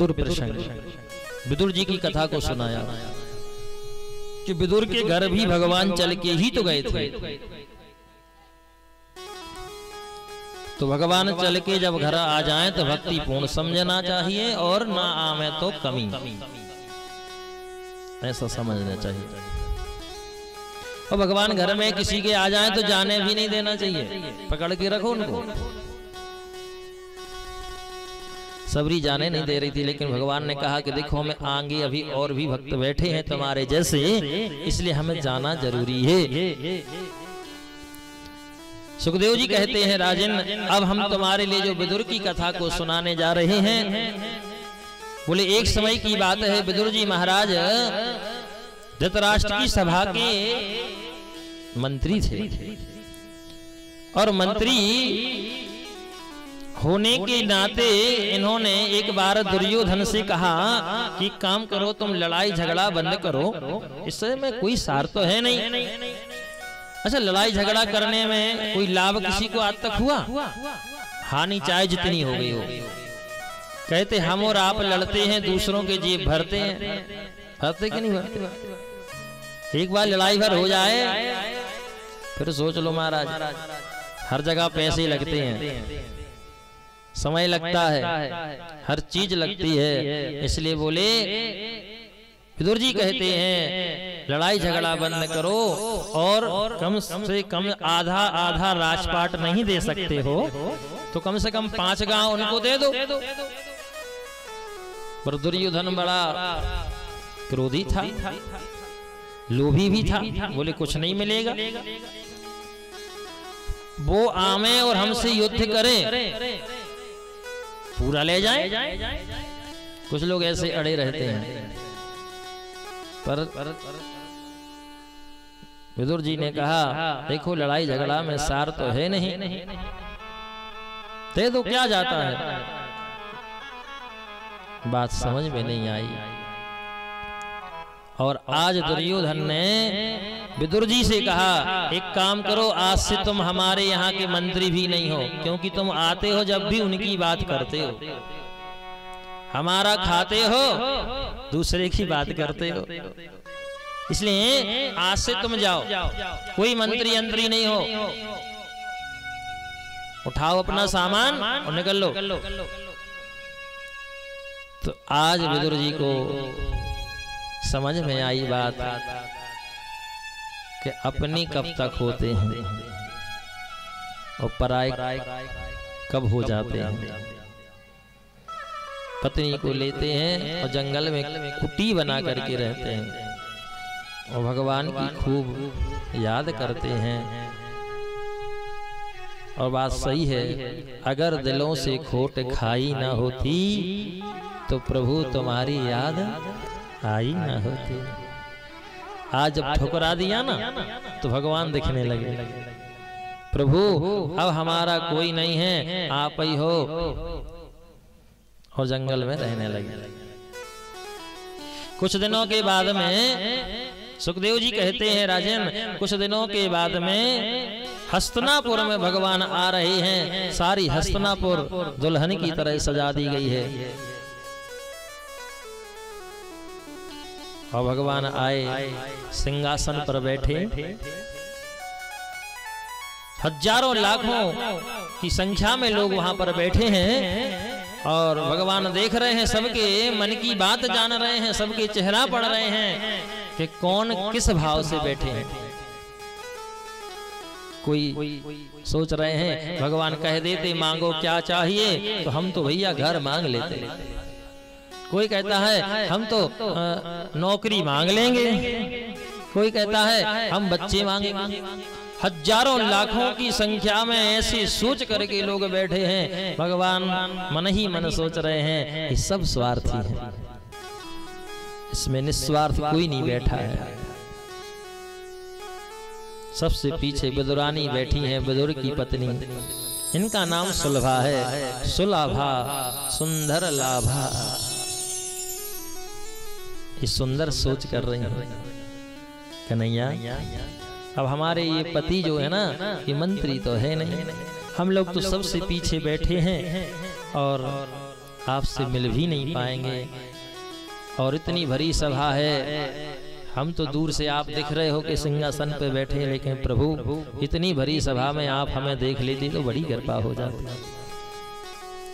विदुर प्रसंग, विदुर जी की कथा को सुनाया कि विदुर के घर भी भगवान चल के ही तो गए थे। तो भगवान चल के जब घर आ जाएं तो भक्ति पूर्ण समझना चाहिए और ना आवे तो कमी, ऐसा समझना चाहिए। और भगवान घर में किसी के आ जाएं तो जाने भी नहीं देना चाहिए, पकड़ के रखो उनको। सबरी जाने नहीं दे रही थी, लेकिन भगवान ने कहा कि देखो हमें आगे अभी और भी भक्त बैठे हैं तुम्हारे जैसे, इसलिए हमें जाना जरूरी है। सुखदेव जी कहते हैं राजन, अब हम तुम्हारे लिए जो विदुर की कथा को सुनाने जा रहे हैं। बोले एक समय की बात है, विदुर जी महाराज धृतराष्ट्र की सभा के मंत्री थे और मंत्री होने के नाते इन्होंने एक बार दुर्योधन से कहा कि काम करो, तुम लड़ाई झगड़ा बंद करो, इसमें कोई सार तो है नहीं। अच्छा, लड़ाई झगड़ा करने में कोई लाभ किसी को आज तक हुआ? हानि चाहे जितनी हो गई हो। कहते हम और आप लड़ते हैं, दूसरों के जेब भरते हैं, भरते कि नहीं भरते? एक बार लड़ाई भर हो जाए फिर सोच लो महाराज, हर जगह पैसे लगते हैं, समय लगता है, हर चीज लगती है। इसलिए बोले विदुर जी कहते हैं लड़ाई झगड़ा बंद करो और कम से कम आधा आधा राजपाट नहीं दे सकते हो तो कम से कम 5 गांव उनको दे दो। पर दुर्योधन बड़ा क्रोधी था, लोभी भी था। बोले कुछ नहीं मिलेगा, वो आवे और हमसे युद्ध करें, पूरा ले जाए। कुछ लोग ऐसे अड़े रहते हैं। पर विदुर जी ने कहा देखो लड़ाई झगड़ा में सार तो है नहीं, दे दो, क्या जाता है। बात समझ में नहीं आई। और आज दुर्योधन ने विदुर जी से कहा एक काम करो, आज से तुम हमारे यहाँ के मंत्री भी नहीं हो, क्योंकि तुम आते हो जब भी उनकी बात करते हो, हमारा खाते हो, दूसरे की बात करते हो। इसलिए आज से तुम जाओ, कोई मंत्री अंतरी नहीं हो, उठाओ अपना सामान और निकल लो। तो आज विदुर जी को समझ में आई बात कि अपनी कब तक होते हैं और पराये कब हो जाते हैं। पत्नी को लेते हैं और जंगल में कुटी बना करके रहते हैं और भगवान की खूब याद करते हैं। और बात सही है, अगर दिलों से खोट खाई ना होती तो प्रभु तुम्हारी याद आई ना होती। आज जब ठुकरा दिया ना तो भगवान दिखने लगे, प्रभु अब हमारा कोई नहीं है, आप ही हो, और जंगल में रहने लगे। कुछ दिनों के बाद में सुखदेव जी कहते हैं राजन, कुछ दिनों के बाद में हस्तिनापुर में भगवान आ रहे हैं। सारी हस्तिनापुर दुल्हन की तरह सजा दी गई है और भगवान आए, सिंहासन पर बैठे, हजारों लाखों की संख्या में लोग वहां पर बैठे हैं और भगवान देख रहे हैं, सबके मन की बात जान रहे हैं, सबके चेहरा पढ़ रहे हैं कि कौन किस भाव से बैठे हैं। कोई सोच रहे हैं भगवान कह देते मांगो क्या चाहिए तो हम तो भैया घर मांग लेते। कोई कहता है हम तो नौकरी मांग लेंगे, कोई कहता है हम बच्चे मांगेंगे। हजारों लाखों की संख्या में ऐसे सोच करके लोग बैठे हैं। भगवान मन ही मन सोच रहे हैं ये सब स्वार्थी है, इसमें निस्वार्थ कोई नहीं बैठा है। सबसे पीछे विदुरानी बैठी हैं, विदुर की पत्नी, इनका नाम सुलभा है। सुलभा सुंदर लाभा, ये सुंदर सोच कर रही है कन्हैया, अब हमारे ये पति जो है ना ये मंत्री तो है नहीं, हम लोग तो सबसे पीछे बैठे हैं और आपसे मिल भी नहीं पाएंगे। और इतनी भरी सभा है, हम तो दूर से आप दिख रहे हो कि सिंहासन पे बैठे, लेकिन प्रभु इतनी भरी सभा में आप हमें देख लेते तो बड़ी कृपा हो जाती।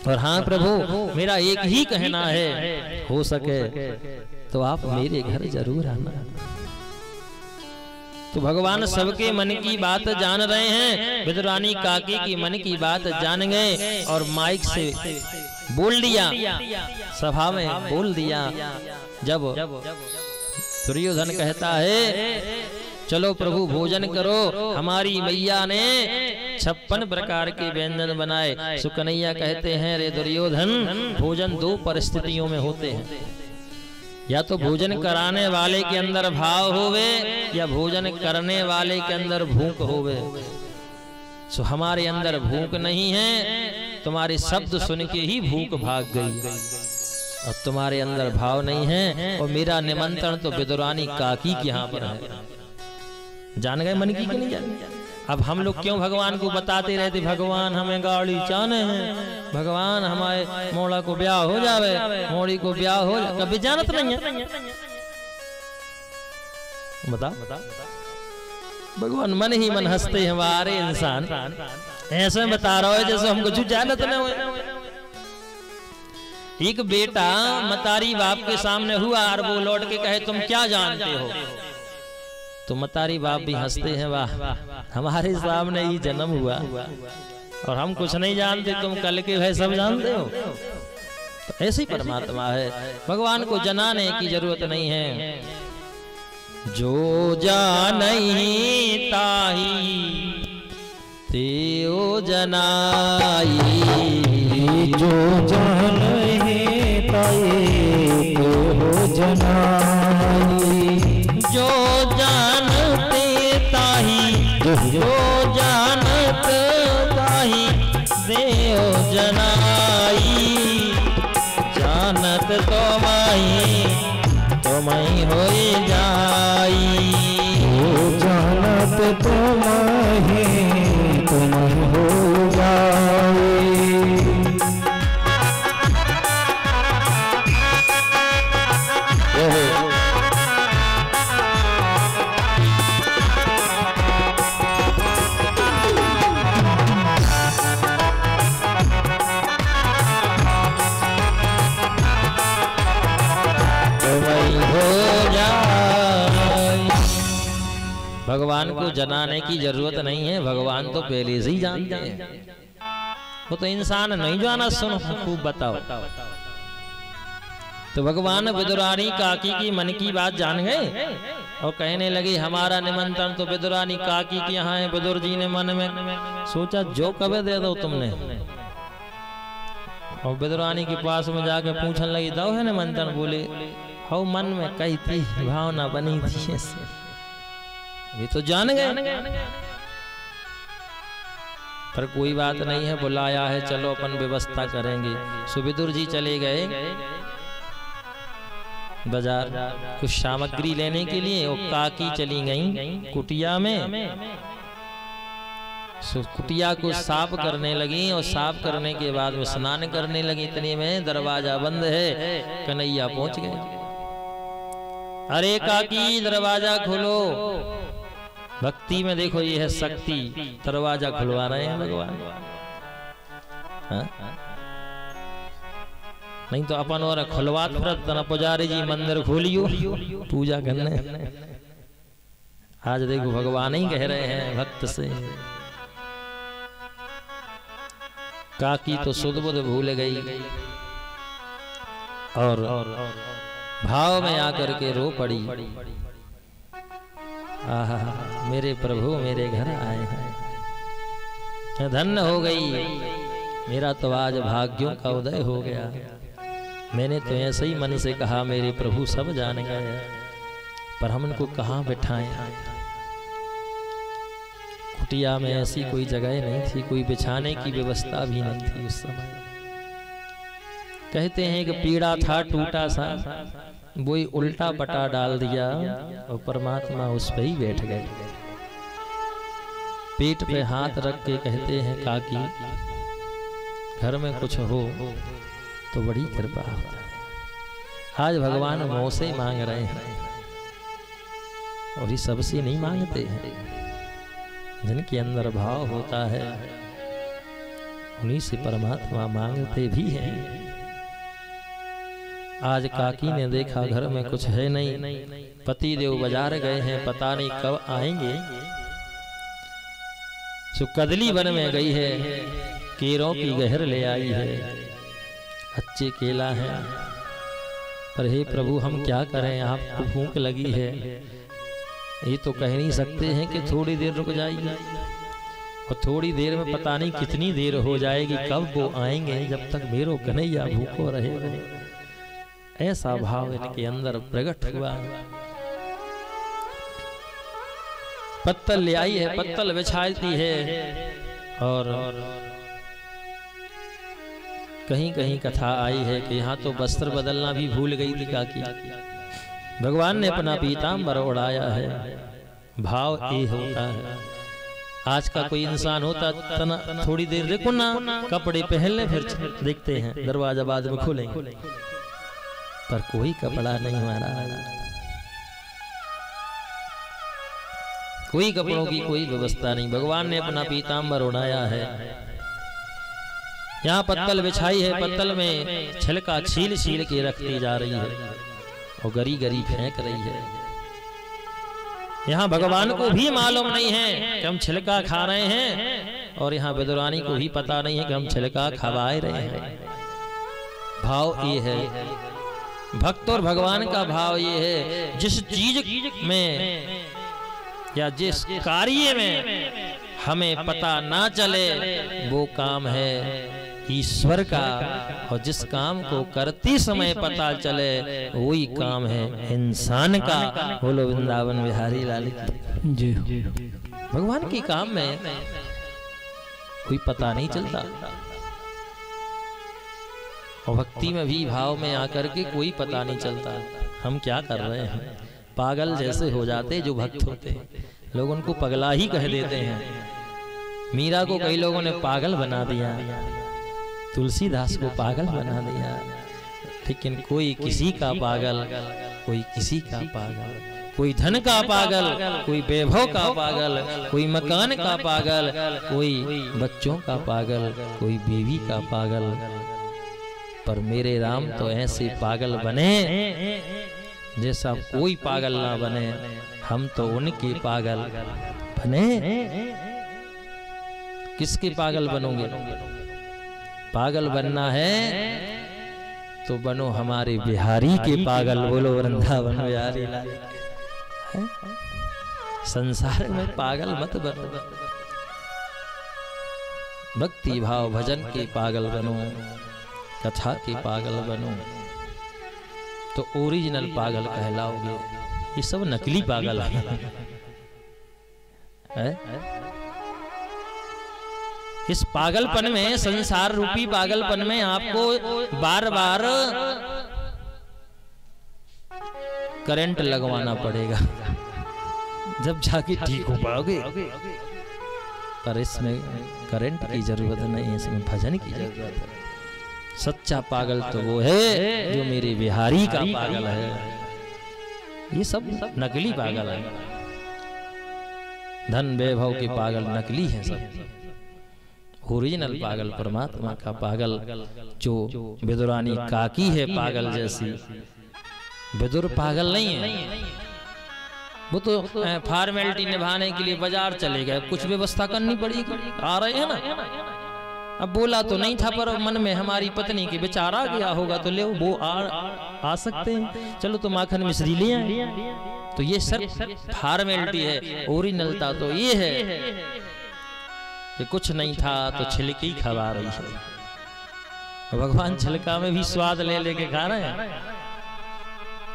और हाँ प्रभु, मेरा एक ही कहना है, हो सके तो आप मेरे घर जरूर आना। तो भगवान सबके मन की बात जान रहे हैं। विदुरानी काकी की मन की बात जान गए और माइक से बोल दिया, सभा में बोल दिया। जब दुर्योधन कहता है चलो प्रभु भोजन करो, हमारी मैया ने 56 प्रकार के व्यंजन बनाए। सुकन्या कहते हैं रे दुर्योधन, भोजन दो परिस्थितियों में होते हैं, या तो भोजन कराने वाले के अंदर भाव होवे या भोजन करने वाले के अंदर भूख होवे। सो हमारे अंदर भूख नहीं है, तुम्हारे शब्द सुन के ही भूख भाग गई। और तुम्हारे अंदर भाव नहीं है, और मेरा निमंत्रण तो विदुरानी काकी के यहाँ पर है। जान गए मन की कि नहीं जान? अब हम लोग क्यों भगवान को बताते रहते, भगवान हमें गाड़ी चाहने हैं, भगवान हमारे मोड़ा को ब्याह हो जावे, मोड़ी को ब्याह हो जावे, कभी जानत नहीं है। बता भगवान मन ही मन हंसते हमारे इंसान, ऐसे बता रहा है जैसे हमको कुछ जानत न हो। एक बेटा मतारी बाप के सामने हुआ और वो लौट के कहे तुम क्या जानते हो, तो मतारी बाप भी हंसते हैं, वाह हमारे सामने ही जन्म हुआ और हम कुछ नहीं जानते, तुम कल के है सब जानते हो। तो ऐसे ही परमात्मा है, भगवान को जनाने की जरूरत नहीं है। जो जानहि ताहि तेओ जनाई, जो जानहि ताहि तेओ जनाई। जो जानते ताहि, जो जानत ताहि देओ जनाई। जानत तो माही तो मई होई जाई। जानत तो माही तो मई हो जाई। भगवान को जनाने की जरूरत नहीं है, भगवान तो पहले से ही जानते हैं। वो तो इंसान नहीं जाना, सुनो खूब बताओ। तो भगवान विदुरानी काकी की मन की बात जान गए और कहने लगे हमारा निमंत्रण तो विदुरानी काकी के यहाँ है। विदुर जी ने मन में सोचा जो कबे दे दो तुमने, और विदुरानी के पास में जाके पूछने लगी दो है निमंत्रण। बोले हो मन में कही थी, भावना बनी थी ऐसे, ये तो जान गए। पर कोई बात नहीं है, बुलाया है, चलो अपन व्यवस्था करेंगे। सुविदुर जी चले गए बाजार कुछ सामग्री लेने के लिए, और काकी चली गई कुटिया में। कुटिया को साफ करने लगी, और साफ करने के बाद में स्नान करने लगी। इतने में दरवाजा बंद है, कन्हैया पहुंच गए। अरे काकी दरवाजा खोलो। भक्ति में देखो ये है शक्ति, दरवाजा खुलवा रहे हैं भगवान। नहीं तो अपन और खुलवात फिरत न, पुजारी जी मंदिर खोलियो पूजा करने। आज देखो भगवान ही कह रहे हैं भक्त से। काकी तो सुध बुध भूल गई और भाव में आकर के रो पड़ी। आहा मेरे प्रभु मेरे घर आए हैं, धन्य हो गई, मेरा तो आज भाग्यों का उदय हो गया। मैंने तो ऐसे ही मन से कहा मेरे प्रभु सब जान गए, पर हम इनको कहाँ बिठाएं। कुटिया में ऐसी कोई जगह नहीं थी, कोई बिछाने की व्यवस्था भी नहीं थी उस समय। कहते हैं कि पीड़ा था टूटा सा, वही उल्टा पटा डाल दिया और परमात्मा उस पे ही बैठ गए। पेट पे हाथ रख के कहते हैं काकी घर में कुछ हो तो बड़ी कृपा होता है। आज भगवान मुँह से मांग रहे हैं और ये सबसे नहीं मांगते हैं। जिनके अंदर भाव होता है उन्हीं से परमात्मा मांगते भी हैं। आज काकी ने देखा घर में कुछ है नहीं, पति देव बाजार गए हैं, पता नहीं कब आएंगे। सो कदली वन में गई है, केरों की गहर ले आई है, अच्छे केला है। पर हे प्रभु हम क्या करें, आपको भूख लगी है, ये तो कह नहीं सकते हैं कि थोड़ी देर रुक जाएगी। और थोड़ी देर में पता नहीं कितनी देर हो जाएगी, कब वो आएंगे, जब तक मेरो कन्हैया भूखो रहेगा। ऐसा भाव इनके अंदर प्रकट हुआ। पत्तल ले आई है, पत्तल बिछाती है और कहीं कहीं कथा आई है कि यहाँ तो वस्त्र बदलना भी भूल गई थी काकी। भगवान ने अपना पीताम्बर उड़ाया है। भाव ये होता है। आज का कोई इंसान होता तना थोड़ी देर देखो ना, कपड़े पहन ले फिर देखते हैं, दरवाजा बाद में खोलेंगे, पर कोई कपड़ा नहीं हमारा, कोई कपड़ों की कोई व्यवस्था नहीं। भगवान ने अपना पीताम्बर उड़ाया है। यहाँ पत्तल बिछाई है, पत्तल में छिलका छील छील के रखती जा रही है और गरी गरी फेंक रही है। यहाँ भगवान को भी मालूम नहीं है कि हम छिलका खा रहे हैं, और यहाँ विदुरानी को भी पता नहीं है कि हम छिलका खवाए रहे हैं। भाव ये है, भक्त और भगवान का भाव ये है, जिस चीज में या जिस कार्य में हमें पता ना चले वो काम है ईश्वर का, और जिस काम को करते समय पता चले वही काम है इंसान का। बोलो वृंदावन बिहारी लाल जी। भगवान के काम में कोई पता नहीं चलता, और भक्ति में भी भाव में आकर के कोई पता नहीं चलता हम क्या कर रहे हैं। पागल जैसे हो जाते जो भक्त होते, लोग उनको पगला ही कह देते हैं। मीरा को कई लोगों ने पागल बना दिया, तुलसीदास को पागल बना दिया, लेकिन कोई किसी का पागल, कोई किसी का पागल, कोई धन का पागल, कोई वैभव का पागल, कोई मकान का पागल, कोई बच्चों का पागल, कोई बीवी का पागल। पर मेरे राम तो ऐसे पागल बने जैसा कोई पागल ना बने। हम तो उनके पागल बने। किसके पागल बनोगे? पागल बनना है तो बनो हमारे बिहारी के पागल। बोलो वृंदावन बिहारी लाल। संसार में पागल मत बनो, भक्ति भाव भजन के पागल बनो, कथा के पागल बनो तो ओरिजिनल पागल कहलाओगे। ये सब नकली पागल है। इस पागलपन में, संसार रूपी पागलपन में आपको बार बार करंट लगवाना पड़ेगा, जब जाके ठीक हो पाओगे। पर इसमें करंट की जरूरत नहीं है, इसमें भजन की जरूरत है। सच्चा पागल तो वो है जो मेरे बिहारी का पागल है। ये सब नकली पागल है। धन वैभव के पागल नकली हैं सब। ओरिजिनल पागल परमात्मा का पागल, जो विदुरानी काकी है पागल जैसी। विदुर पागल नहीं है, वो तो फॉर्मेलिटी निभाने के लिए बाजार चले गए, कुछ व्यवस्था करनी पड़ेगी। आ रहे हैं ना, अब बोला तो नहीं था पर मन में हमारी पत्नी के विचार आ गया होगा तो ले वो आ सकते हैं, चलो तो माखन मिश्री ले आए। तो ये सब फॉर्मेलिटी है। ओरिजिनलता तो ये है कि कुछ नहीं था तो छिलके ही खवा रही है। भगवान छिलका में भी स्वाद ले लेके खा रहे हैं।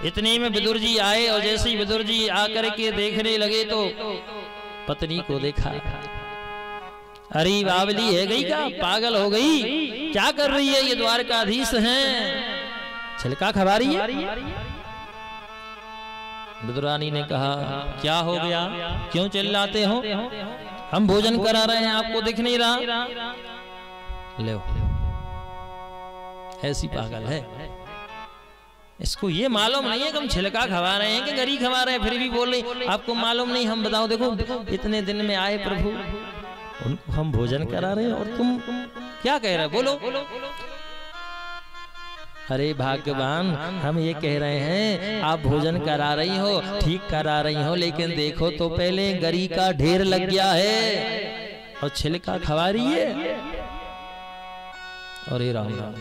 इतने में विदुर जी आए, और जैसे ही विदुर जी आकर के देखने लगे तो पत्नी को देखा। अरे बावली है गई क्या, पागल हो गई, क्या कर रही है? ये द्वारकाधीश हैं, छिलका खवा रही है। विदुरानी ने कहा क्या हो गया, क्यों चिल्लाते हो? हम भोजन करा रहे हैं, आपको दिख नहीं रहा? ले ऐसी पागल है। इसको ये मालूम नहीं है कि हम छिलका खवा रहे हैं कि गरी खवा रहे हैं, फिर भी बोल रहे आपको मालूम नहीं। हम बताओ, देखो इतने दिन में आए प्रभु, उनको हम भोजन करा रहे हैं और तुम क्या कह रहे हो, बोलो। अरे भाग्यवान, हम ये कह रहे हैं आप भोजन करा रही हो, ठीक करा रही हो, लेकिन देखो तो पहले गरी का ढेर लग गया है और छिलका खवा रही है। अरे राम राम,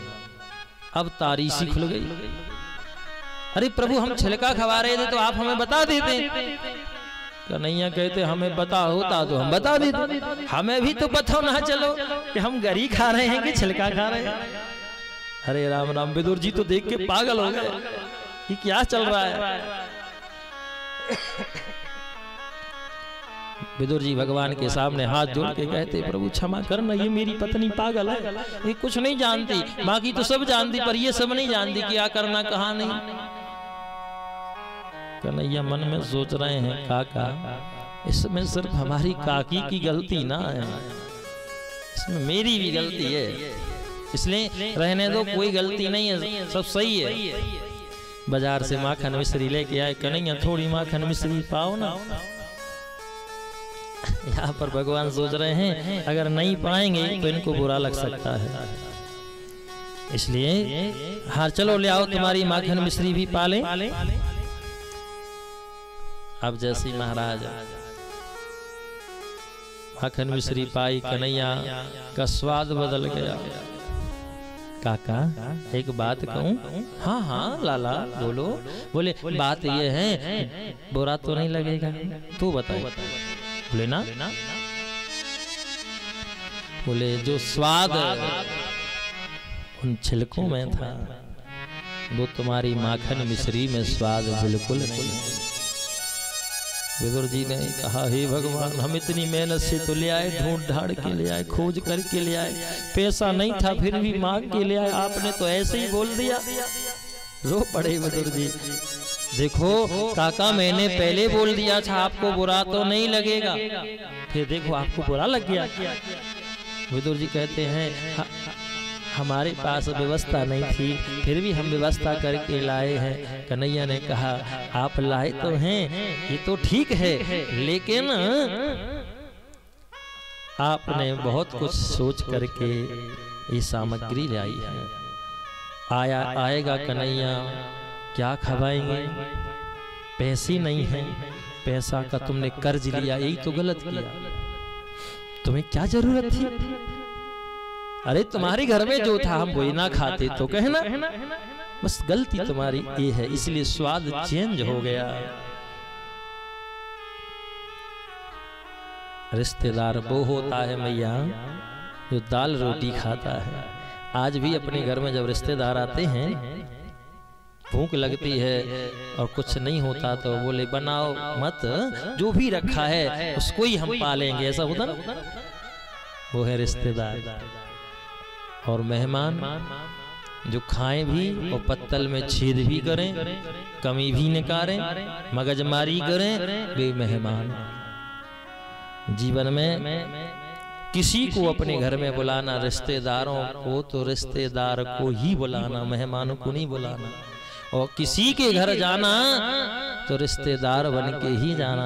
अब तारीसी खुल गई। अरे प्रभु, हम छिलका खवा रहे थे तो आप हमें बता देते। कन्हैया कहते हमें पता होता तो हम बता देते, हमें भी तो पता ना चलो कि हम गरी खा रहे हैं कि छिलका खा रहे हैं। अरे राम राम, विदुर जी तो देख के पागल हो गए कि क्या चल रहा है। विदुर जी भगवान के सामने हाथ जोड़ के कहते प्रभु क्षमा करना, ये मेरी पत्नी पागल है, ये कुछ नहीं जानती, बाकी तो सब जानती पर ये सब नहीं जानती क्या करना कहाँ नहीं। कन्हैया मन में सोच रहे हैं काका, इसमें सिर्फ हमारी काकी की गलती ना है, इसमें मेरी भी गलती है, इसलिए रहने दो, कोई गलती नहीं है, सब सही है। बाजार से माखन मिश्री लेके आए, कन्हैया थोड़ी माखन मिश्री पाओ ना। यहाँ पर भगवान सोच रहे हैं अगर नहीं पाएंगे तो इनको बुरा लग सकता है, इसलिए हाँ चलो ले आओ, तुम्हारी माखन मिश्री भी पाले। अब जैसे महाराज माखन मिश्री पाई, कन्हैया का स्वाद बदल गया। काका एक बात कहूं? हाँ हाँ लाला बोलो। बोले बात ये है, बुरा तो नहीं लगेगा, तू बता। बोले ना, बोले जो स्वाद उन छिलकों में था वो तुम्हारी माखन मिश्री में स्वाद बिल्कुल नहीं। विदुर जी ने कहा हे भगवान, हम इतनी मेहनत से तो ले आए, ढूंढ ढाड़ के ले आए, खोज करके ले आए, पैसा नहीं था फिर भी मांग के ले आए, आपने तो ऐसे ही बोल दिया। रो पड़े विदुर जी। देखो काका, मैंने पहले बोल दिया था आपको बुरा तो नहीं लगेगा, फिर देखो आपको बुरा लग गया। विदुर जी कहते हैं हमारे पास व्यवस्था नहीं थी, फिर भी हम व्यवस्था करके लाए हैं। कन्हैया ने कहा आप लाए तो हैं, ये तो ठीक है, लेकिन आपने बहुत कुछ सोच करके ये सामग्री लाई है। आएगा कन्हैया, क्या खवाएंगे, पैसे नहीं है, पैसा का तुमने कर्ज लिया, यही तो गलत किया, तुम्हें क्या जरूरत थी। अरे तुम्हारे घर में जो था हम वही ना खाते तो कहना, बस गलती तुम्हारी ये है, इसलिए स्वाद चेंज हो गया। रिश्तेदार वो होता है मैया जो दाल रोटी खाता है। आज भी अपने घर में जब रिश्तेदार आते हैं, भूख लगती है और कुछ नहीं होता तो बोले बनाओ मत, जो भी रखा है उसको ही हम पालेंगे, ऐसा होता ना, वो है रिश्तेदार। और मेहमान जो खाएं भी और पत्तल में छेद भी करें, कमी भी निकालें, मगजमारी करें, वे मेहमान। जीवन में किसी को अपने घर में बुलाना, रिश्तेदारों को तो रिश्तेदार को ही बुलाना, मेहमानों को नहीं बुलाना। और किसी के घर जाना तो रिश्तेदार बन के ही जाना,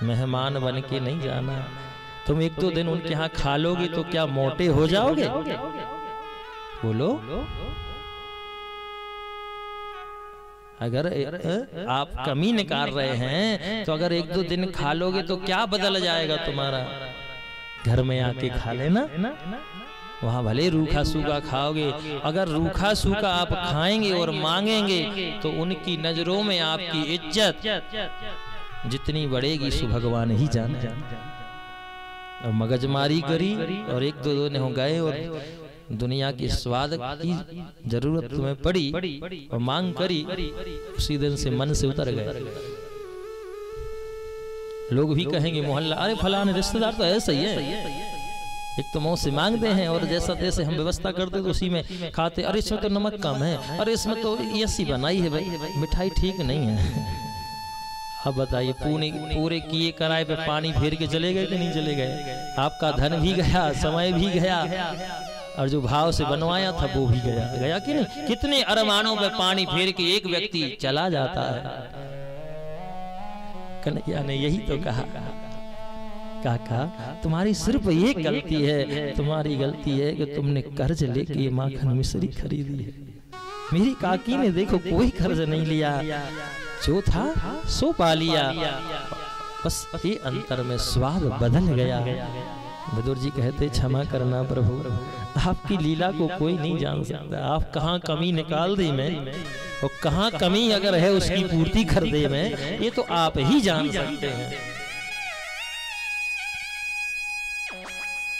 मेहमान बन के नहीं जाना। तुम एक दो दिन उनके यहाँ खा लोगे तो क्या मोटे हो जाओगे? बोलो। अगर आप कमी निकाल रहे हैं तो अगर एक दो दिन खा लोगे तो क्या बदल जाएगा तुम्हारा? घर में आके खा लेना, वहां भले रूखा सूखा खाओगे। अगर रूखा सूखा आप खाएंगे और मांगेंगे तो उनकी नजरों में आपकी इज्जत जितनी बढ़ेगी सो भगवान ही जाने। और मगजमारी करी और एक दो दिन हो गए और दुनिया की स्वाद की जरूरत तुम्हें पड़ी और मांग करी, उसी दिन से मन से उतर गए। लोग भी कहेंगे मोहल्ला, अरे फलाने रिश्तेदार तो ऐसा ही है, एक तो मुंह से मांगते हैं और जैसा तैसे हम व्यवस्था करते तो उसी में खाते। अरे इसमें तो नमक कम है, अरे इसमें तो ऐसी बनाई है भाई, मिठाई ठीक नहीं है। अब बताइए पूरे किए कराए पे पानी फेर के चले गए कि नहीं चले गए? आपका धन भी गया, समय भी गया और जो भाव से बनवाया था वो भी गया। गया कि नहीं? कितने अरमानों में पानी फेर के एक व्यक्ति चला जाता है। कन्हैया ने यही तो कहा, काका तुम्हारी सिर्फ एक गलती है, तुम्हारी गलती है कि तुमने कर्ज लेके ये माखन मिश्री खरीदी है। मेरी काकी ने देखो कोई कर्ज नहीं लिया, जो था सो पा लिया, बस ये अंतर में स्वाद बदल गया। विदुर जी कहते क्षमा करना प्रभु, आपकी लीला को कोई नहीं जान सकता। आप कहाँ कमी निकाल दी मैं, और कहाँ कमी अगर है उसकी पूर्ति कर दे मैं, ये तो आप ही जान सकते हैं।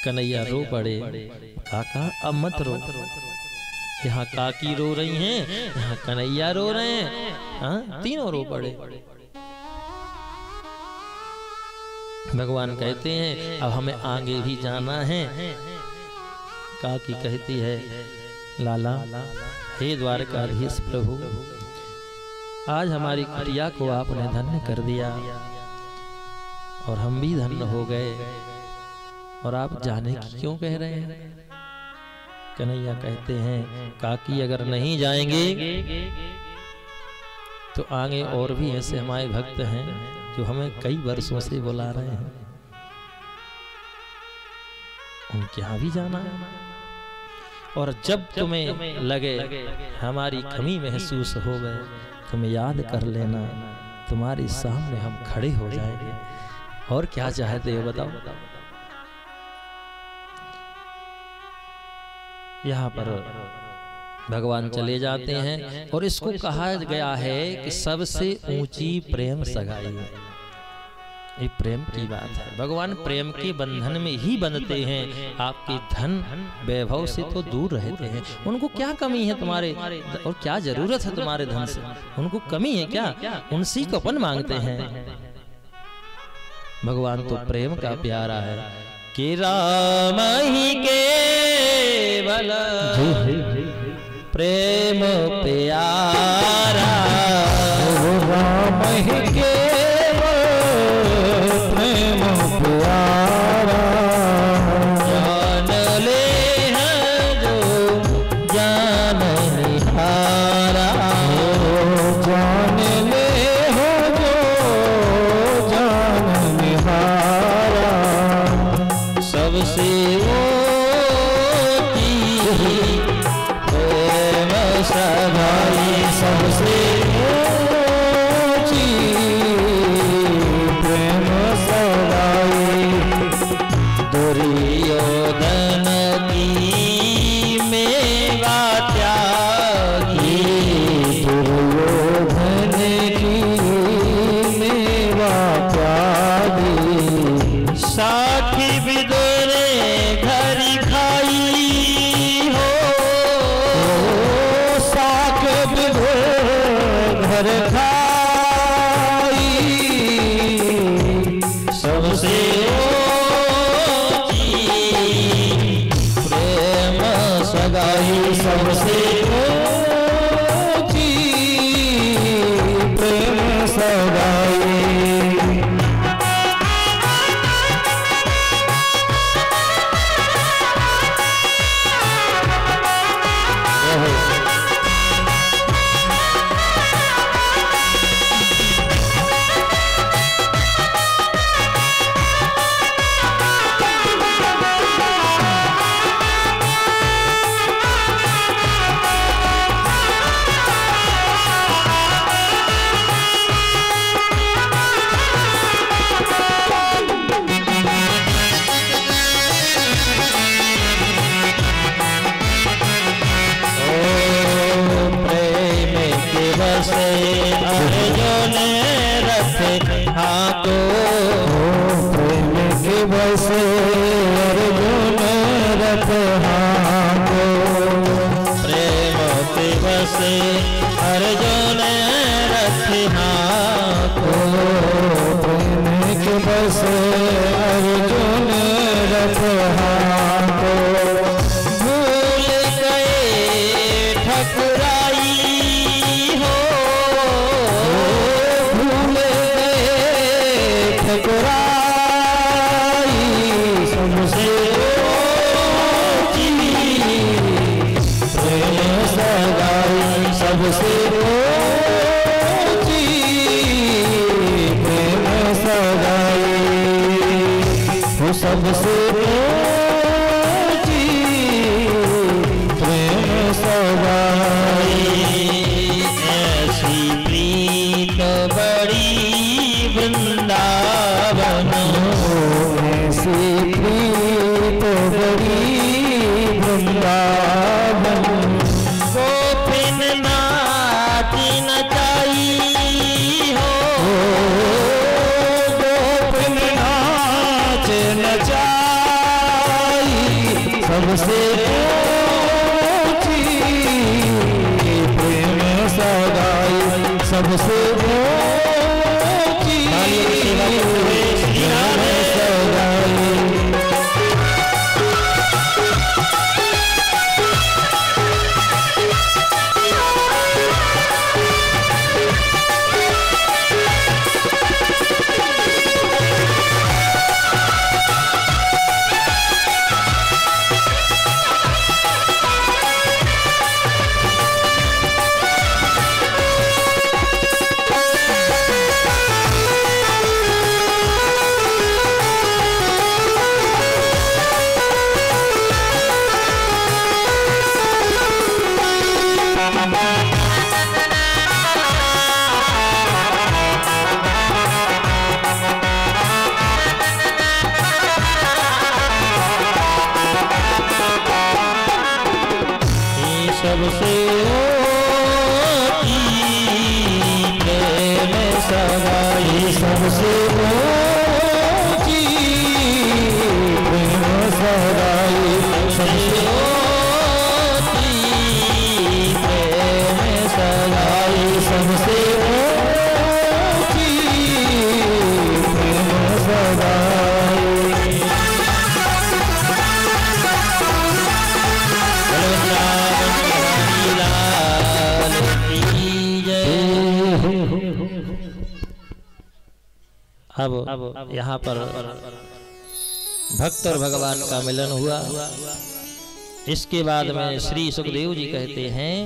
कन्हैया रो पड़े, काका अब मत रो, यहाँ काकी रो रही हैं, यहाँ कन्हैया रो रहे हैं, हाँ तीनों रो पड़े। भगवान कहते हैं अब हमें आगे भी जाना है। काकी कहती है, लाला हे द्वारकाधीश प्रभु, आज हमारी कुटिया को आपने धन्य कर दिया और हम भी धन्य हो गए, और आप जाने की क्यों कह रहे हैं? कन्हैया कहते हैं, काकी अगर नहीं जाएंगे तो आगे और भी ऐसे हमारे भक्त हैं जो हमें कई वर्षों से बुला रहे हैं, उनके यहाँ भी जाना है। और जब तुम्हें लगे हमारी कमी महसूस हो गए, तुम्हें याद कर लेना, तुम्हारे सामने हम खड़े हो जाएंगे। और क्या चाहते हो बताओ? यहाँ पर भगवान चले जाते हैं, और इसको कहा गया है कि सबसे ऊंची प्रेम सगाई। ये प्रेम की बात है। भगवान प्रेम के बंधन में ही बंधते हैं। आपके धन वैभव से तो दूर रहते हैं। उनको क्या कमी है तुम्हारे, और क्या जरूरत है तुम्हारे धन से? उनको कमी है क्या? उनसे तो अपन मांगते हैं। भगवान तो प्रेम का प्यारा है कि राम ही केवल प्रेम प्यारा, राम ही केवल प्रेम प्यारा, जान ले है जो जान निहारा, जान ले हो जो जान निहारा, सबसे सगाई सबसे ऊंची प्रेम सगाई। दुर्योधन की मेवा त्यागी, दुर्योधन की मेवा त्यागी, साखी विदुर घर खाई हो, घर खाई, सबसे प्रेम सगाई, सबसे ऊंची प्रेम सगाई। अर्जुन रथ हाको, प्रेम के बसे अर्जुन रथ हाको, प्रेम के बसे अर्जुन रथ हाको, प्रेम के बसे अर्जुन रथ हाको, भूल गए ठकुराई हो, भूल गए ठकुराई, सबसे ऊंची प्रेम सगाई, वो सबसे ऊंची प्रेम सगाई। ऐसी प्रीत बड़ी वृंदावन, ऐसी प्रीत बड़ी वृंदावन, गोपिन नाच नचाई हो, गोपिन नाच नचाई, सबसे ऊंची प्रेम सगाई, सबसे ऊंची प्रेम सगाई। सबसे ऊंची प्रेम सगाई, सबसे ऊंची प्रेम सगाई, सबसे ऊंची प्रेम सगाई, सबसे ऊंची प्रेम सगाई। अब यहाँ पर भक्त और भगवान का मिलन हुआ। इसके बाद में श्री सुखदेव जी कहते हैं,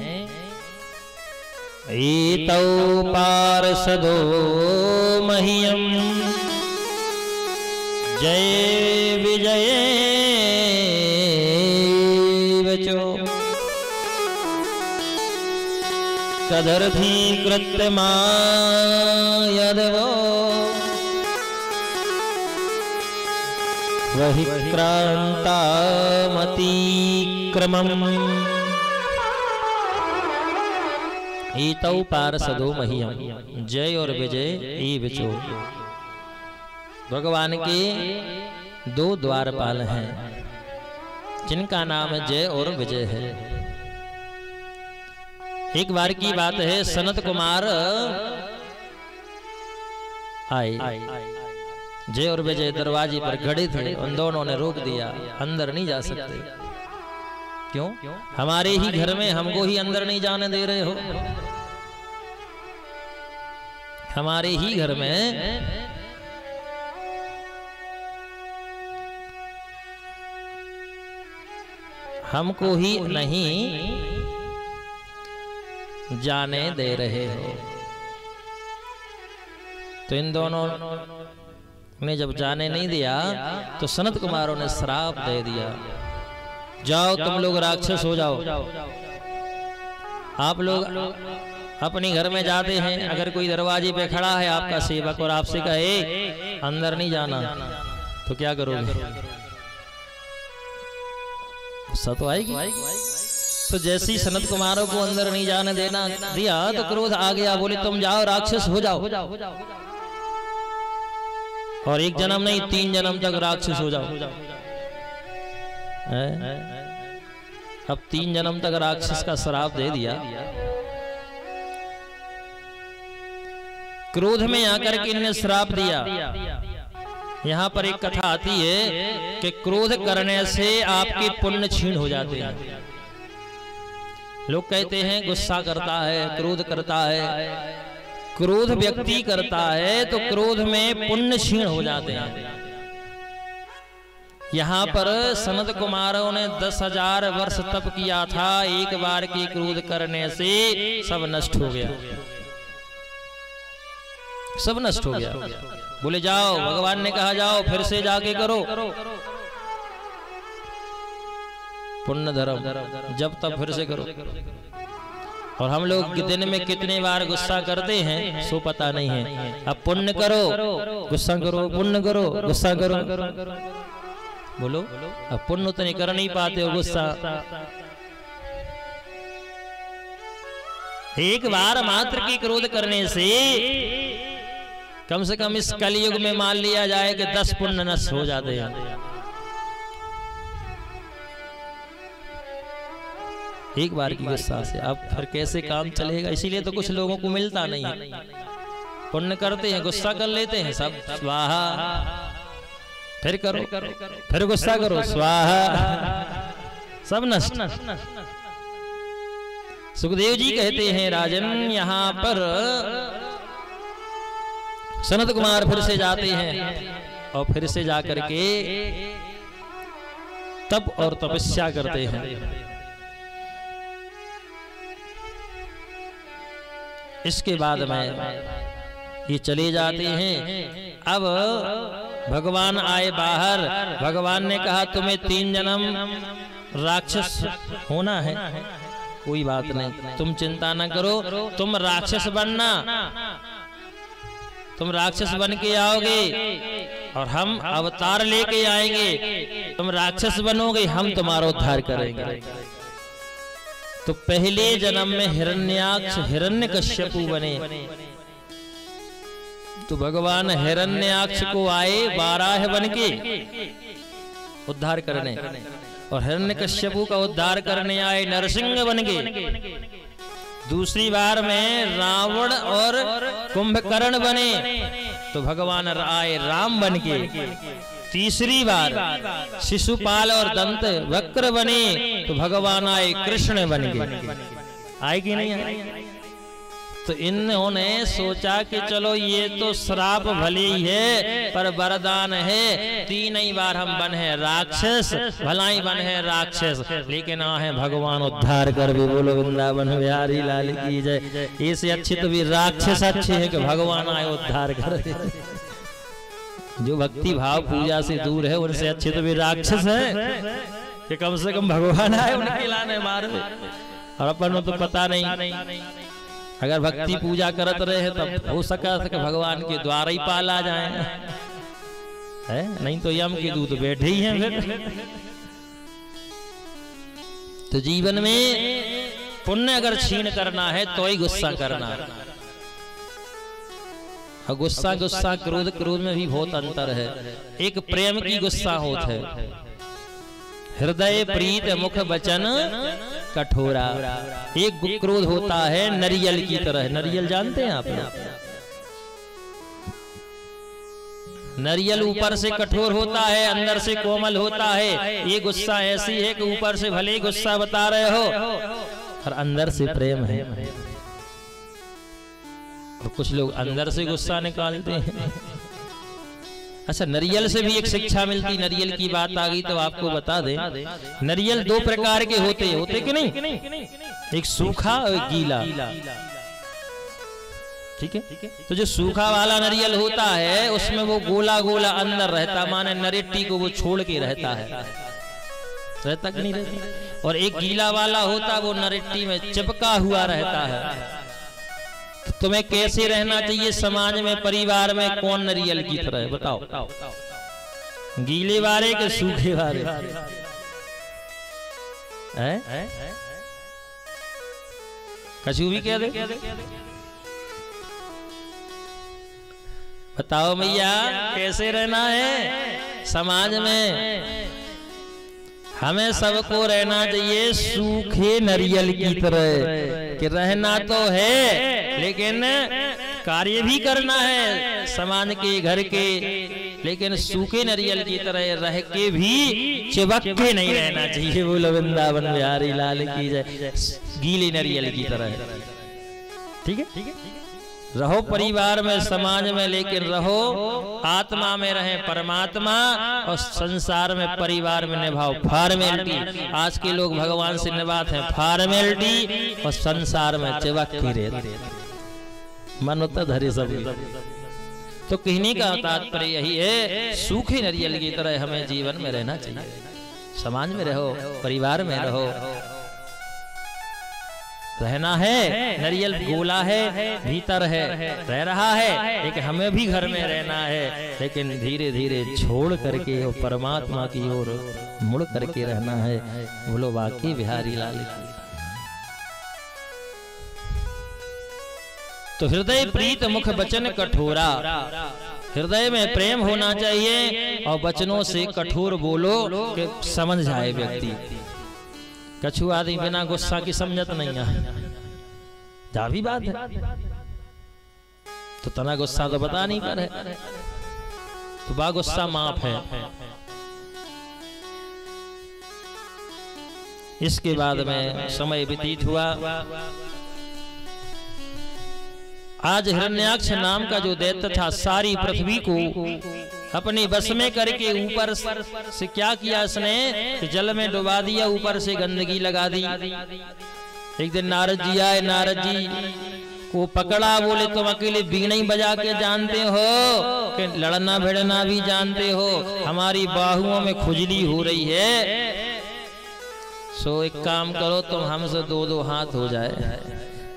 एतौ पार्षदो मह्यम जय विजय वचो तदर्थी कृत्यमायदवो वही क्रांतामतिक्रमम्। एतौ पार्षदो मह्यम, जय और विजय ये विचो। भगवान के दो द्वारपाल हैं जिनका नाम जय और विजय है। एक बार की बात है, सनत कुमार आए, जय और विजय दरवाजे पर खड़े थे। उन दोनों ने रोक दिया, अंदर नहीं जा सकते। क्यों? हमारे ही घर में हमको ही अंदर नहीं जाने दे रहे हो। हमारे ही घर में हमको ही नहीं जाने दे रहे हो। तो इन दोनों ने जब जाने नहीं दिया तो सनत कुमारों ने श्राप दे दिया, जाओ तुम लोग राक्षस हो जाओ। आप लोग अपने घर में जाते हैं, अगर कोई दरवाजे पे खड़ा है आपका सेवक और आपसे कहे अंदर नहीं जाना, तो क्या करोगे? गुस्सा तो आएगी। तो जैसी सनत कुमारों को अंदर नहीं जाने देना दिया तो क्रोध आ गया, बोले तुम जाओ राक्षस हो जाओ, और एक जन्म नहीं 3 जन्म तक राक्षस हो जाओ। अब 3 जन्म तक राक्षस का श्राप दे दिया। क्रोध में आकर के इन्हें श्राप दिया। यहाँ पर एक कथा आती है कि क्रोध करने से आपके पुण्य क्षीण हो जाते हैं। लोग कहते हैं गुस्सा करता है, क्रोध करता है। क्रोध व्यक्ति करता है तो क्रोध में पुण्य क्षीण हो जाते हैं। यहाँ पर सनत कुमारों ने 10,000 वर्ष तप किया था, एक बार की क्रोध करने से सब नष्ट हो गया, सब नष्ट हो गया। बोले जाओ, भगवान ने कहा जाओ फिर से जाके करो पुण्य धर्म, जब तब फिर से करो। और हम लोग दिन में कितने बार गुस्सा करते हैं सो पता नहीं है। अब पुण्य करो गुस्सा करो, पुण्य करो गुस्सा करो, बोलो अब पुण्य उतने कर नहीं पाते हो गुस्सा। एक बार मात्र की क्रोध करने से कम से कम इस कलयुग में मान लिया जाए कि 10 पुण्य नष्ट हो जाते हैं एक बार की गुस्सा से। अब फिर कैसे काम चलेगा? इसीलिए तो कुछ लोगों को मिलता नहीं है। पुण्य करते हैं, गुस्सा कर लेते हैं, सब स्वाहा, फिर करो, फिर गुस्सा करो, स्वाहा, सब नष्ट। सुखदेव जी कहते हैं राजन, यहाँ पर सनत कुमार फिर से जाते हैं और फिर से जाकर के तप और तपस्या करते हैं। इसके बाद में ये चले जाते हैं। अब भगवान आए बाहर, भगवान ने कहा तुम्हें 3 जन्म राक्षस होना है, कोई बात नहीं, तुम चिंता न करो, तुम राक्षस बनना, तुम राक्षस बन के आओगे और हम अवतार लेके आएंगे, तुम राक्षस बनोगे, हम तुम्हारा उद्धार करेंगे। तो पहले जन्म में हिरण्याक्ष हिरण्यकश्यपु बने, तो भगवान हिरण्याक्ष को आए वाराह बन के उद्धार करने, और हिरण्यकश्यपु का उद्धार करने आए नरसिंह बन के। दूसरी बार में रावण और कुंभकर्ण बने, तो भगवान आए राम बन के। तीसरी बार शिशुपाल और दंत वक्र बने, तो भगवान आए कृष्ण बन के। आए कि नहीं आए? तो इन्होंने सोचा कि चलो ये तो श्राप भले ही है पर वरदान है, 3 ही बार हम बन है राक्षस, भलाई बन है राक्षस, लेकिन आए भगवान उद्धार कर भी। बोलो वृंदावन बिहारी लाल की जय। इससे अच्छे तो भी राक्षस अच्छे है कि भगवान आए उद्धार कर। जो भक्ति भाव पूजा से दूर है उनसे अच्छे तो भी राक्षस है कि कम से कम भगवान आए उनके लाने मारे। और अपन तो पता नहीं, अगर भक्ति पूजा करत रहे तब हो सका भगवान के द्वार ही पाल आ जाए, है नहीं तो यम के दूत बैठे ही हैं फिर। तो जीवन में पुण्य अगर छीन करना है तो ही गुस्सा करना है। और गुस्सा गुस्सा क्रोध क्रोध में भी बहुत अंतर है। एक प्रेम की गुस्सा होता है, हृदय प्रीत मुख वचन कठोरा। एक क्रोध होता है नरियल की तरह। नरियल जानते हैं आप लोग? नरियल ऊपर से कठोर होता है, अंदर से कोमल होता है। ये गुस्सा ऐसी है कि ऊपर से भले गुस्सा बता रहे हो और अंदर से प्रेम है। और कुछ लोग अंदर से गुस्सा निकालते हैं। अच्छा, नरियल से भी एक शिक्षा मिलती। नरियल की बात आ गई तो आपको बता दें, नरियल 2 प्रकार के होते कि नहीं? एक सूखा और एक गीला, ठीक है? तो जो सूखा वाला नरियल होता है उसमें वो गोला गोला अंदर रहता, माने नरेटी को वो छोड़ के रहता है, रहता कि नहीं रहता? और एक गीला वाला होता वो नरेटी में चिपका हुआ रहता है। तो तुम्हें कैसे रहना चाहिए समाज में, परिवार में? कौन नरियल की तरह है बताओ? गीले वाले के सूखे वाले? कछु भी कह दे, बताओ भैया कैसे रहना है समाज में? हमें सबको रहना चाहिए सूखे नरियल की तरह, कि रहना तो है लेकिन कार्य भी करना है समाज के, घर के, लेकिन सूखे नरियल की तरह रह के भी चिपक के नहीं रहना चाहिए। बोलो वृंदावन बिहारी लाल की जय। गीले नरियल की तरह, ठीक है? रहो परिवार में, समाज में, लेकिन रहो आत्मा में रहे परमात्मा, और संसार में परिवार में निभाओ फॉर्मेलिटी। आज के लोग भगवान से निभाते हैं फॉर्मेलिटी, और संसार में चिपक के रहते, मन होता धरे सब। तो कहने का तात्पर्य यही है, सूखे नारियल की तरह हमें जीवन में रहना चाहिए। समाज में रहो, परिवार में रहो, रहना है। नारियल गोला है, भीतर है, रह रहा है, लेकिन हमें भी घर में रहना है, लेकिन धीरे धीरे छोड़ करके और परमात्मा की ओर मुड़ करके रहना है। बोलो बाकी बिहारी लाल की। तो हृदय प्रीत मुख वचन कठोरा, हृदय में प्रेम होना चाहिए और वचनों से कठोर बोलो कि समझ जाए व्यक्ति। कछु आदमी बिना गुस्सा की समझत नहीं है, जा भी बात है, तो तना गुस्सा तो बता नहीं पर है, तो बा गुस्सा माफ है। इसके बाद में समय व्यतीत हुआ। आज हिरण्याक्ष नाम का जो दैत्य था, सारी पृथ्वी को अपने बस में करके ऊपर से क्या किया इसने कि जल में डुबा दिया, ऊपर से गंदगी लगा दी। एक दिन नारद जी आए, नारद जी को पकड़ा, बोले तुम अकेले बीना ही बजा के जानते हो कि लड़ना भिड़ना भी जानते हो, हमारी बाहुओं में खुजली हो रही है, सो एक काम करो तुम हमसे दो दो हाथ हो जाए।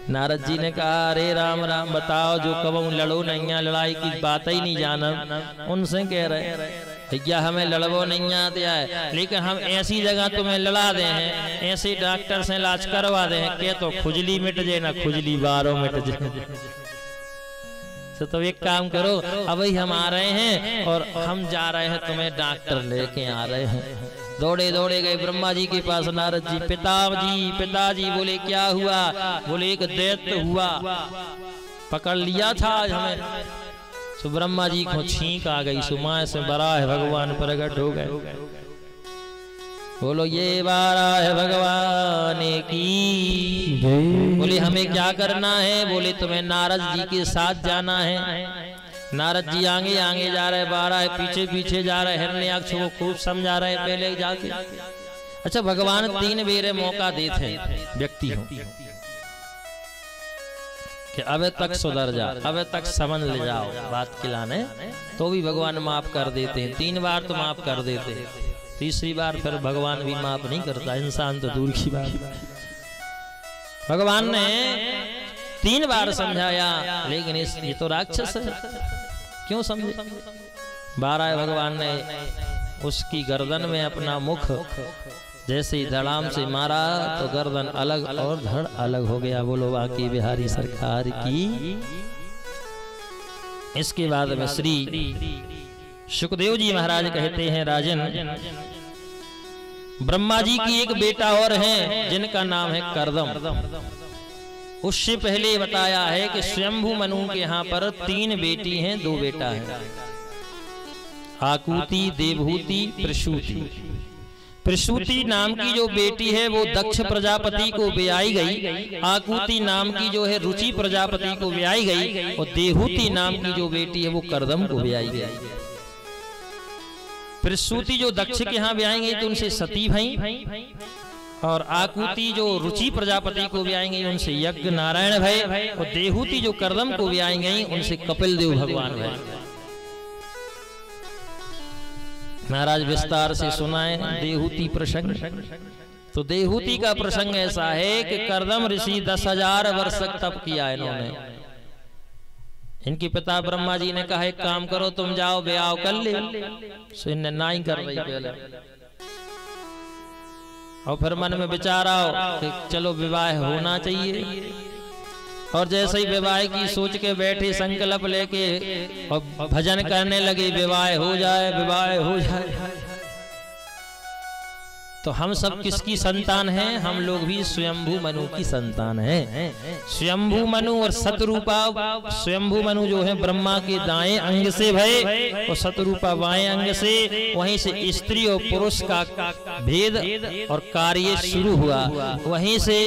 नारद जी ने कहा, अरे राम राम, बताओ जो कबहू लड़ो नहीं, लड़ाई की बात ही नहीं जाना। उनसे कह रहे भैया हमें लड़वो नहीं आते है, लेकिन हम ऐसी जगह तुम्हें लड़ा दे हैं, ऐसे डॉक्टर से इलाज करवा दे हैं, के तो खुजली मिट जाए ना खुजली बारों मिट जाए। तो एक काम करो, अभी हम आ रहे हैं और हम जा रहे हैं, तुम्हें डॉक्टर लेके आ रहे हैं। दौड़े दौड़े गए ब्रह्मा जी के पास। नारद जी, पिताजी। बोले क्या हुआ? बोले एक दैत्य हुआ, पकड़ लिया था आज हमें। सो ब्रह्मा जी को छींक आ गई, सुमाय से बराह भगवान प्रकट हो गए। बोलो ये बाराह भगवान की। बोले हमें क्या करना है? बोले तुम्हें नारद जी के साथ जाना है। नारद जी आगे आगे जा रहे, बारह पीछे पीछे जा रहे, हिरण्याक्ष को खूब समझा रहे पहले जाके। अच्छा, भगवान 3 बेर मौका देते व्यक्ति हो कि अब तक सुधर जा, अब तक समझ ले जाओ बात खिलाने, तो भी भगवान माफ कर देते हैं। 3 बार तो माफ कर देते हैं, तीसरी बार फिर भगवान भी माफ नहीं करता, इंसान तो दूर की बात। भगवान ने 3 बार समझाया, लेकिन ये तो राक्षस है, क्यों समझे? 12 भगवान ने उसकी गर्दन में अपना मुख जैसे ही धड़ाम से मारा तो गर्दन अलग और धड़ अलग हो गया। बोलो बाकी बिहारी सरकार की। इसके बाद में श्री सुखदेव जी महाराज कहते हैं, राजन ब्रह्मा जी की एक बेटा और है जिनका नाम है कर्दम। उससे पहले बताया है कि स्वयंभू मनु के यहाँ पर 3 बेटी हैं, 2 बेटा है, आकुति, देवहूति, प्रसूति। प्रसूति नाम की जो बेटी है वो दक्ष प्रजापति को ब्याई गई, आकुति नाम की जो है रुचि प्रजापति को ब्याई गई, और देवहूति नाम की जो बेटी है वो कर्दम को ब्याई गई। प्रसूति जो दक्ष के यहाँ ब्याई गई तो उनसे सती भई, और आकुति जो रुचि प्रजापति को ब्याई गई उनसे यज्ञ नारायण भय, और देवहूति जो कर्दम को ब्याई गई उनसे कपिल देव भगवान भय। महाराज विस्तार से सुनाए देवहूति प्रसंग। तो देवहूति का प्रसंग ऐसा है कि कर्दम ऋषि 10,000 वर्ष तक तप किया इन्होंने। इनके पिता ब्रह्मा जी ने कहा एक काम करो, तुम जाओ ब्याह कर ले, सो इन्हें ना ही कर रही पहले, और फिर मन में विचार आओ कि चलो विवाह होना चाहिए। और जैसे ही विवाह की सोच के बैठे, संकल्प लेके और भजन करने लगे, विवाह हो जाए, विवाह हो जाए। तो हम सब किसकी संतान हैं? हम लोग भी स्वयंभू मनु की संतान हैं। स्वयंभू मनु और सतरूपा, स्वयंभू मनु जो है ब्रह्मा के दाएं अंग से भय और सतरूपा बाएं अंग से, वहीं से स्त्री और पुरुष का भेद और कार्य शुरू हुआ, वहीं से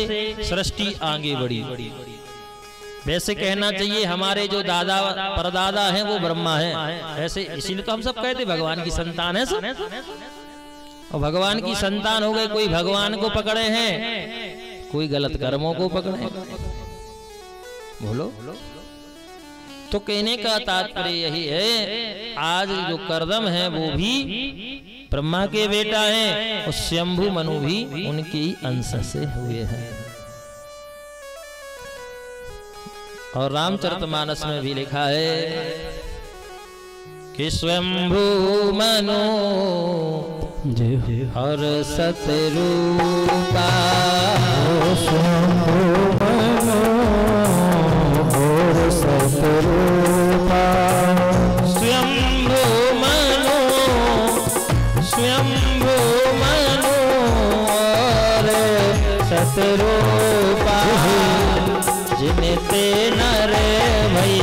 सृष्टि आगे बढ़ी। वैसे कहना चाहिए हमारे जो दादा परदादा हैं वो ब्रह्मा हैं, ऐसे इसीलिए तो हम सब कहते भगवान की संतान है सब। और भगवान की संतान हो गए, कोई भगवान को पकड़े हैं, कोई गलत कर्मों को पकड़े। बोलो। तो कहने का तात्पर्य यही है, आज जो करदम है वो भी ब्रह्मा के बेटा हैं और स्वयंभू मनु भी उनके ही अंश से हुए हैं। और रामचरितमानस में भी लिखा है कि स्वयंभू मनु और सतरूपा, स्वयंभू मनु और सतरूपा, स्वयंभू मनु, स्वयंभू मनु और सतरूपा, जिनते नर भई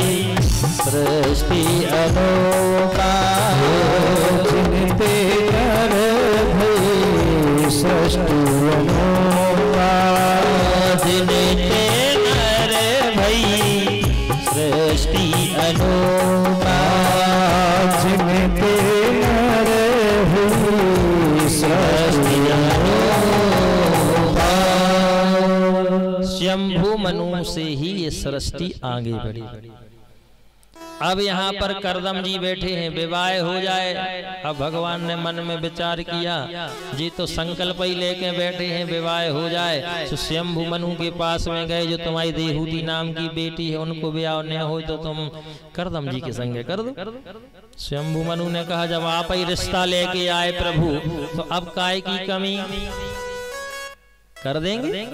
सृष्टि अनूपा, जिनते नर भई सृष्टि अनूपा, जिनते नर भई सृष्टि अनूपा, जिनते नर भई सृष्टि अनूपा। स्वयंभू मनु से ही ये सृष्टि आगे बढ़ी। अब यहाँ पर करदम जी बैठे हैं, विवाह हो जाए। अब भगवान ने मन में विचार किया, जी तो संकल्प ही लेके बैठे हैं विवाह हो जाए। तो स्वयंभू मनु के पास में गए, जो तुम्हारी देहूती नाम की बेटी है उनको ब्याह न हो तो तुम करदम जी के संगे कर दो। स्वयंभू मनु ने कहा, जब आप ही रिश्ता लेके आए प्रभु तो अब काय की कमी, कर देंगे।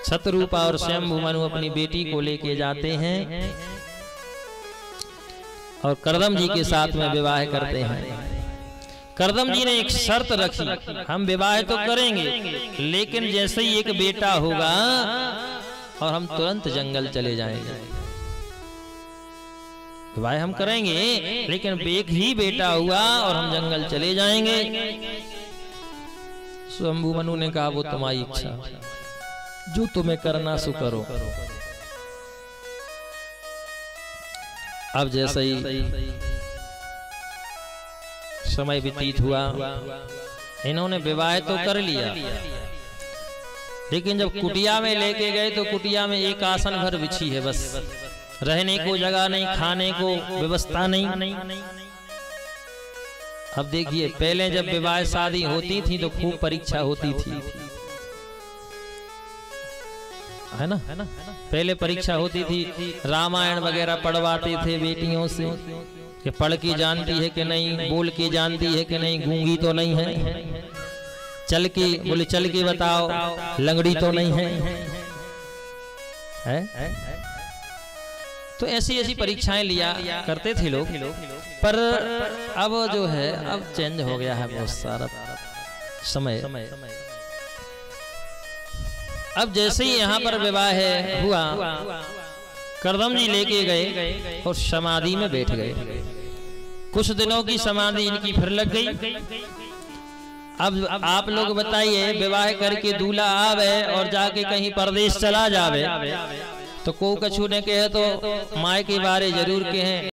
सतरूपा और स्वयंभू मनु अपनी बेटी को लेके जाते हैं और करदम जी के साथ में विवाह करते हैं। करदम जी ने एक शर्त रखी, हम विवाह तो करेंगे लेकिन जैसे ही एक बेटा होगा और हम तुरंत जंगल चले जाएंगे। विवाह हम करेंगे लेकिन एक ही बेटा हुआ और हम जंगल चले जाएंगे। स्वयंभू मनु ने कहा, वो तुम्हारी इच्छा, जो तुम्हें करना सो करो। अब जैसे ही समय व्यतीत हुआ, इन्होंने विवाह तो कर लिया, लेकिन जब कुटिया में लेके गए तो कुटिया में एक आसन भर बिछी है, बस रहने को जगह नहीं, खाने को व्यवस्था नहीं। अब देखिए, पहले जब विवाह शादी होती थी तो खूब परीक्षा होती थी, है ना। पहले परीक्षा होती थी, रामायण वगैरह पढ़वाते थे बेटियों से कि पढ़ के जानती है कि नहीं, बोल के जानती है कि नहीं, गूंगी तो नहीं है, चल के बोले चल के बताओ, लंगड़ी तो नहीं है? तो ऐसी ऐसी परीक्षाएं लिया करते थे लोग। पर अब जो है, अब चेंज हो गया है बहुत सारा समय। अब जैसे ही यहाँ पर विवाह हुआ, करदम जी लेके गए और समाधि में बैठ गए। कुछ दिनों की समाधि इनकी फिर लग गई। अब आप लोग बताइए, विवाह करके दूल्हा आवे और जाके कहीं परदेश चला जावे तो को कछु ने कहे तो माय के बारे जरूर कहें,